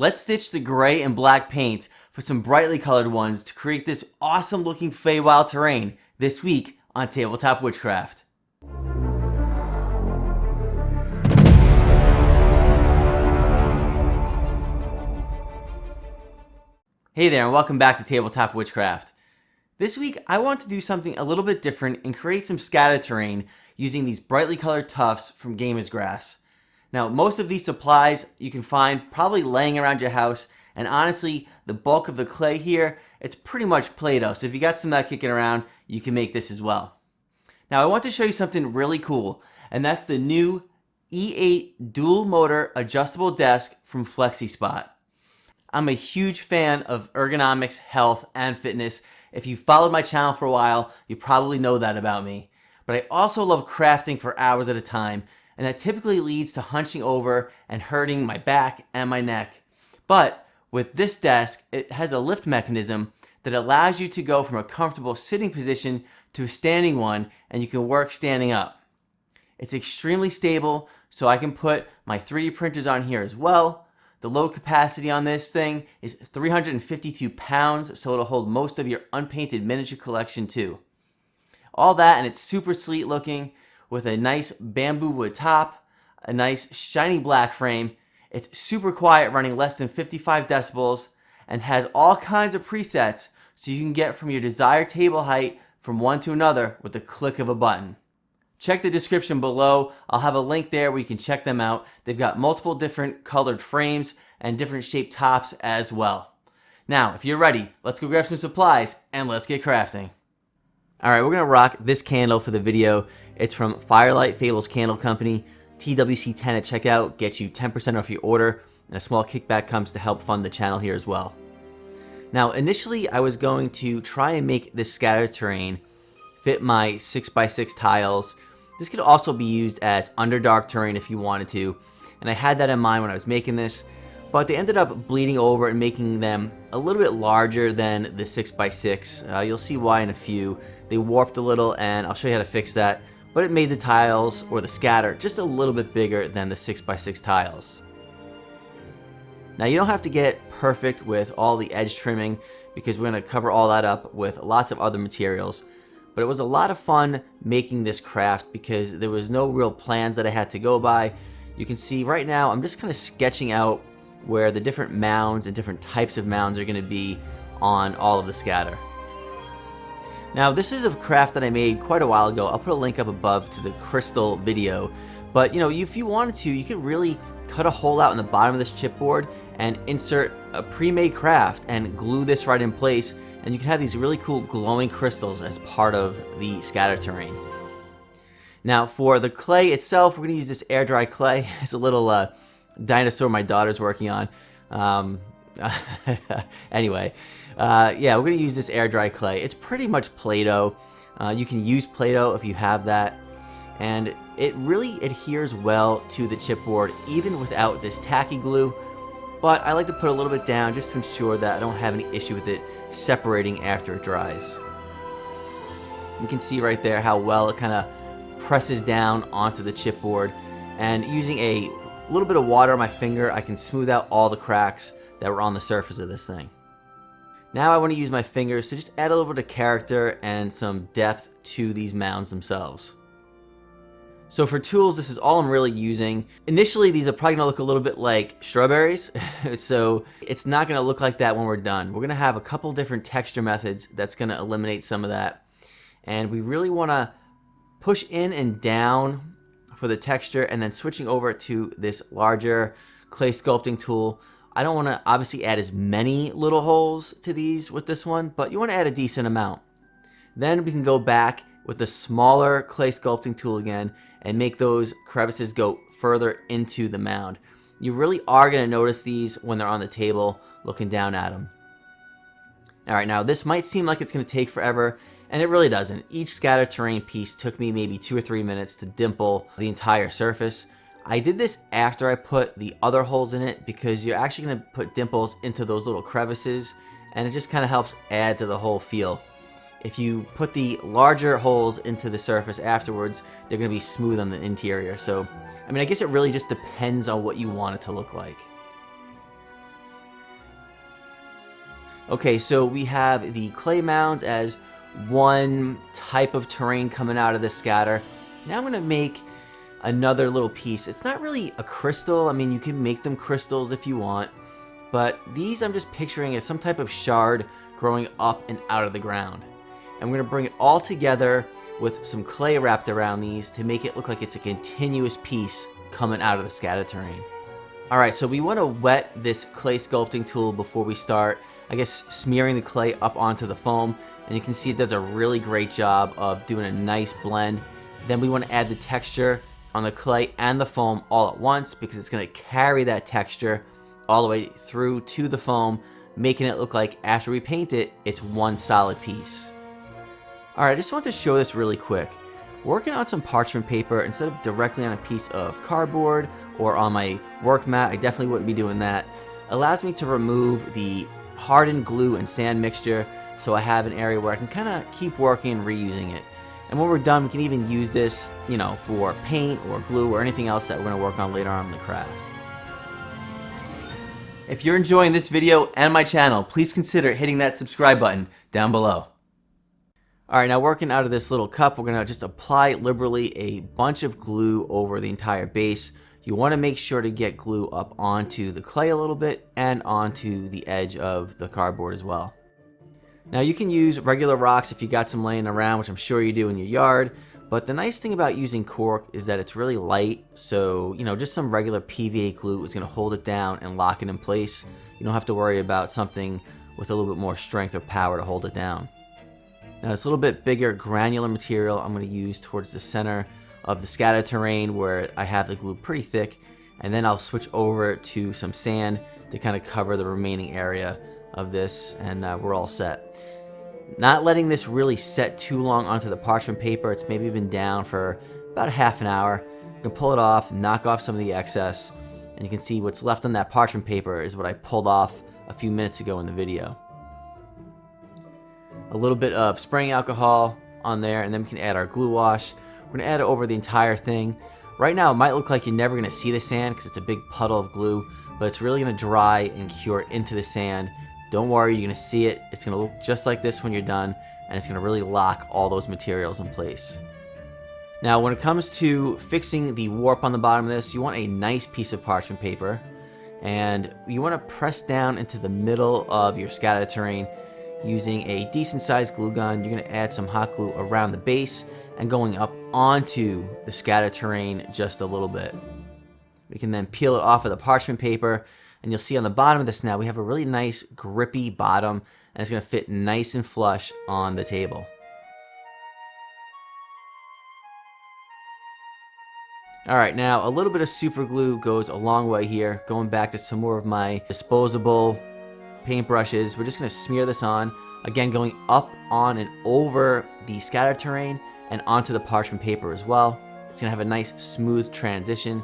Let's ditch the gray and black paints for some brightly colored ones to create this awesome looking Feywild terrain this week on Tabletop Witchcraft. Hey there and welcome back to Tabletop Witchcraft. This week I want to do something a little bit different and create some scattered terrain using these brightly colored tufts from Gamer's Grass. Now most of these supplies you can find probably laying around your house, and honestly the bulk of the clay here, it's pretty much Play-Doh, so if you got some of that kicking around you can make this as well. Now I want to show you something really cool, and that's the new E8 dual motor adjustable desk from flexispot. I'm a huge fan of ergonomics, health, and fitness. If you've followed my channel for a while, you probably know that about me. But I also love crafting for hours at a time, and that typically leads to hunching over and hurting my back and my neck. But with this desk, it has a lift mechanism that allows you to go from a comfortable sitting position to a standing one, and you can work standing up. It's extremely stable, so I can put my 3D printers on here as well. The load capacity on this thing is 352 pounds, so it'll hold most of your unpainted miniature collection too. All that, and it's super sleek looking with a nice bamboo wood top, a nice shiny black frame. It's super quiet, running less than 55 decibels, and has all kinds of presets so you can get from your desired table height from one to another with the click of a button. Check the description below. I'll have a link there where you can check them out. They've got multiple different colored frames and different shaped tops as well. Now, if you're ready, let's go grab some supplies and let's get crafting. Alright, we're going to rock this candle for the video. It's from Firelight Fables Candle Company. TWC10 at checkout gets you 10% off your order, and a small kickback comes to help fund the channel here as well. Now, initially I was going to try and make this scattered terrain fit my 6x6 tiles. This could also be used as underdark terrain if you wanted to, and I had that in mind when I was making this, but they ended up bleeding over and making them a little bit larger than the 6x6. You'll see why in a few. They warped a little, and I'll show you how to fix that, but it made the tiles, or the scatter, just a little bit bigger than the 6x6 tiles. Now you don't have to get perfect with all the edge trimming, because we're going to cover all that up with lots of other materials. But it was a lot of fun making this craft because there was no real plans that I had to go by. You can see right now I'm just kind of sketching out where the different mounds and different types of mounds are going to be on all of the scatter. Now this is a craft that I made quite a while ago. I'll put a link up above to the crystal video. But you know, if you wanted to, you could really cut a hole out in the bottom of this chipboard and insert a pre-made craft and glue this right in place. And you can have these really cool glowing crystals as part of the scatter terrain. Now for the clay itself, we're going to use this air dry clay. It's a little dinosaur my daughter's working on. Anyway, yeah, we're going to use this air dry clay. It's pretty much Play-Doh. You can use Play-Doh if you have that. And it really adheres well to the chipboard even without this tacky glue. But I like to put a little bit down just to ensure that I don't have any issue with it separating after it dries. You can see right there how well it kind of presses down onto the chipboard, and using a little bit of water on my finger I can smooth out all the cracks that were on the surface of this thing. Now I want to use my fingers to just add a little bit of character and some depth to these mounds themselves. So for tools, this is all I'm really using. Initially, these are probably going to look a little bit like strawberries, so it's not going to look like that when we're done. We're going to have a couple different texture methods that's going to eliminate some of that. And we really want to push in and down for the texture, and then switching over to this larger clay sculpting tool. I don't want to obviously add as many little holes to these with this one, but you want to add a decent amount. Then we can go back with the smaller clay sculpting tool again and make those crevices go further into the mound. You really are going to notice these when they're on the table looking down at them. Alright, now this might seem like it's going to take forever, and it really doesn't. Each scatter terrain piece took me maybe 2 or 3 minutes to dimple the entire surface. I did this after I put the other holes in it because you're actually going to put dimples into those little crevices, and it just kind of helps add to the whole feel. If you put the larger holes into the surface afterwards, they're going to be smooth on the interior. So, I mean, I guess it really just depends on what you want it to look like. Okay, so we have the clay mounds as one type of terrain coming out of this scatter. Now I'm going to make another little piece. It's not really a crystal. I mean, you can make them crystals if you want, but these I'm just picturing as some type of shard growing up and out of the ground. And we're going to bring it all together with some clay wrapped around these to make it look like it's a continuous piece coming out of the scatter terrain. Alright, so we want to wet this clay sculpting tool before we start, I guess, smearing the clay up onto the foam. And you can see it does a really great job of doing a nice blend. Then we want to add the texture on the clay and the foam all at once, because it's going to carry that texture all the way through to the foam, making it look like after we paint it, it's one solid piece. Alright, I just want to show this really quick. Working on some parchment paper instead of directly on a piece of cardboard or on my work mat, I definitely wouldn't be doing that, allows me to remove the hardened glue and sand mixture, so I have an area where I can kind of keep working and reusing it. And when we're done, we can even use this, you know, for paint or glue or anything else that we're going to work on later on in the craft. If you're enjoying this video and my channel, please consider hitting that subscribe button down below. Alright, now working out of this little cup, we're going to just apply liberally a bunch of glue over the entire base. You want to make sure to get glue up onto the clay a little bit and onto the edge of the cardboard as well. Now you can use regular rocks if you got some laying around, which I'm sure you do in your yard, but the nice thing about using cork is that it's really light, so you know, just some regular PVA glue is going to hold it down and lock it in place. You don't have to worry about something with a little bit more strength or power to hold it down. Now this little bit bigger granular material I'm going to use towards the center of the scatter terrain where I have the glue pretty thick, and then I'll switch over to some sand to kind of cover the remaining area of this, and we're all set. Not letting this really set too long onto the parchment paper. It's maybe been down for about a half an hour. You can pull it off, knock off some of the excess, and you can see what's left on that parchment paper is what I pulled off a few minutes ago in the video. A little bit of spraying alcohol on there, and then we can add our glue wash. We're going to add it over the entire thing. Right now it might look like you're never going to see the sand because it's a big puddle of glue, but it's really going to dry and cure into the sand. Don't worry, you're going to see it. It's going to look just like this when you're done, and it's going to really lock all those materials in place. Now when it comes to fixing the warp on the bottom of this, you want a nice piece of parchment paper, and you want to press down into the middle of your scatter terrain using a decent sized glue gun. You're going to add some hot glue around the base and going up onto the scatter terrain just a little bit. We can then peel it off of the parchment paper, and you'll see on the bottom of this now we have a really nice grippy bottom, and it's going to fit nice and flush on the table. Alright, now a little bit of super glue goes a long way here. Going back to some more of my disposable paintbrushes, we're just going to smear this on, again going up, on, and over the scatter terrain and onto the parchment paper as well. It's going to have a nice smooth transition,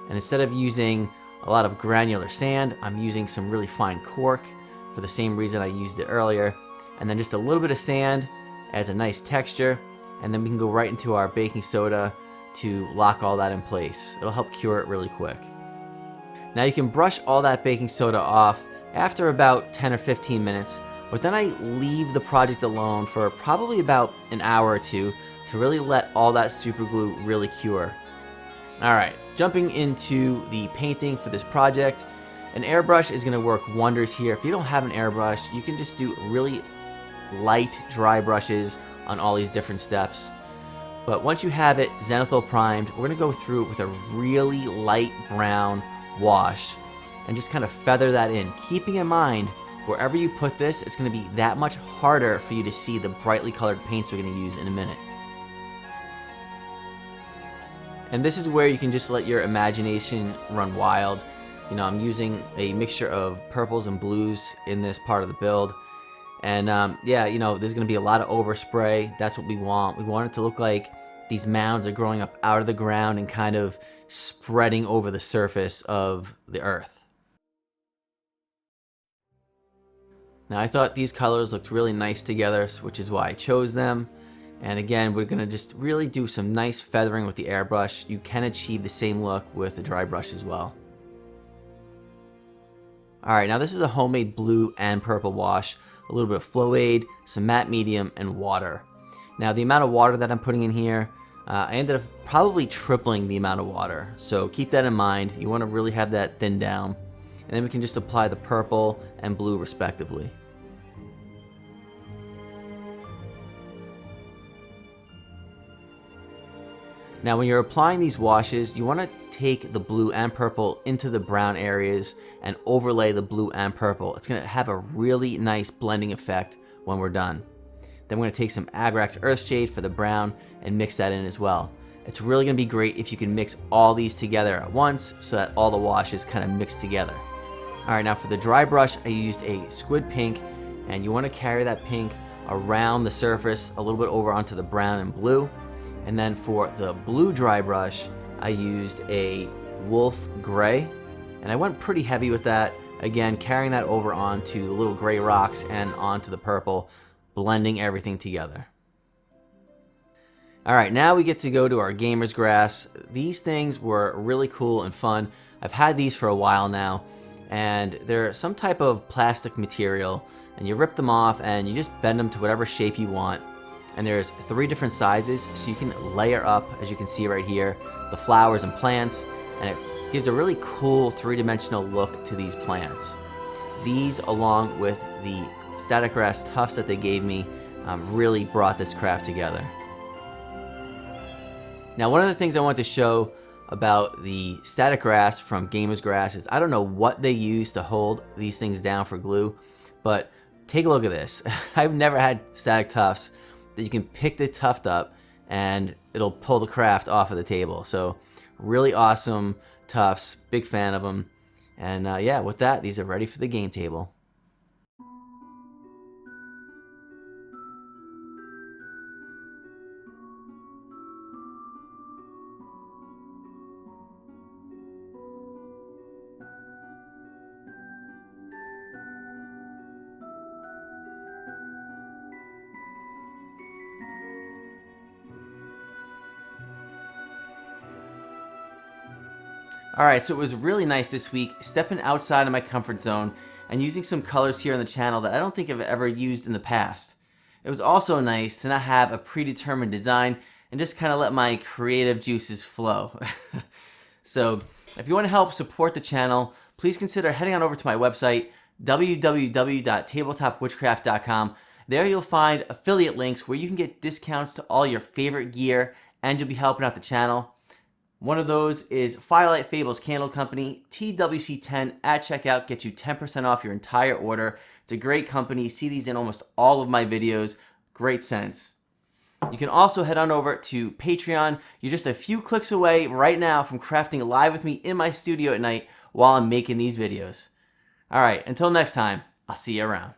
and instead of using a lot of granular sand, I'm using some really fine cork for the same reason I used it earlier, and then just a little bit of sand adds a nice texture, and then we can go right into our baking soda to lock all that in place. It'll help cure it really quick. Now you can brush all that baking soda off after about 10 or 15 minutes, but then I leave the project alone for probably about an hour or two to really let all that super glue really cure. Alright, jumping into the painting for this project. An airbrush is going to work wonders here. If you don't have an airbrush, you can just do really light dry brushes on all these different steps. But once you have it zenithal primed, we're going to go through it with a really light brown wash and just kind of feather that in, keeping in mind wherever you put this, it's going to be that much harder for you to see the brightly colored paints we're going to use in a minute. And this is where you can just let your imagination run wild. You know, I'm using a mixture of purples and blues in this part of the build. And yeah, you know, there's going to be a lot of overspray. That's what we want. We want it to look like these mounds are growing up out of the ground and kind of spreading over the surface of the earth. Now I thought these colors looked really nice together, which is why I chose them. And again, we're going to just really do some nice feathering with the airbrush. You can achieve the same look with the dry brush as well. Alright, now this is a homemade blue and purple wash. a little bit of flow aid, some matte medium, and water. Now the amount of water that I'm putting in here, I ended up probably tripling the amount of water. So keep that in mind. You want to really have that thinned down. And then we can just apply the purple and blue respectively. Now when you're applying these washes, you want to take the blue and purple into the brown areas and overlay the blue and purple. It's going to have a really nice blending effect when we're done. Then we're going to take some Agrax Earthshade for the brown and mix that in as well. It's really going to be great if you can mix all these together at once so that all the washes kind of mix together. Alright, now for the dry brush, I used a squid pink, and you want to carry that pink around the surface a little bit over onto the brown and blue. And then for the blue dry brush, I used a wolf gray, and I went pretty heavy with that. Again, carrying that over onto the little gray rocks and onto the purple, blending everything together. Alright, now we get to go to our gamer's grass. These things were really cool and fun. I've had these for a while now, and they're some type of plastic material, and you rip them off and you just bend them to whatever shape you want. And there's 3 different sizes, so you can layer up, as you can see right here, the flowers and plants, and it gives a really cool 3-dimensional look to these plants. These, along with the static grass tufts that they gave me, really brought this craft together. Now, one of the things I want to show about the static grass from Gamer's Grass is I don't know what they use to hold these things down for glue, but take a look at this. I've never had static tufts that you can pick the tuft up and it'll pull the craft off of the table. So really awesome tufts, big fan of them. And yeah, with that, these are ready for the game table. Alright, so it was really nice this week stepping outside of my comfort zone and using some colors here on the channel that I don't think I've ever used in the past. It was also nice to not have a predetermined design and just kind of let my creative juices flow. So if you want to help support the channel, please consider heading on over to my website, www.tabletopwitchcraft.com. There you'll find affiliate links where you can get discounts to all your favorite gear, and you'll be helping out the channel. One of those is Firelight Fables Candle Company. TWC10 at checkout gets you 10% off your entire order. It's a great company. See these in almost all of my videos. Great scents. You can also head on over to Patreon. You're just a few clicks away right now from crafting live with me in my studio at night while I'm making these videos. Alright, until next time, I'll see you around.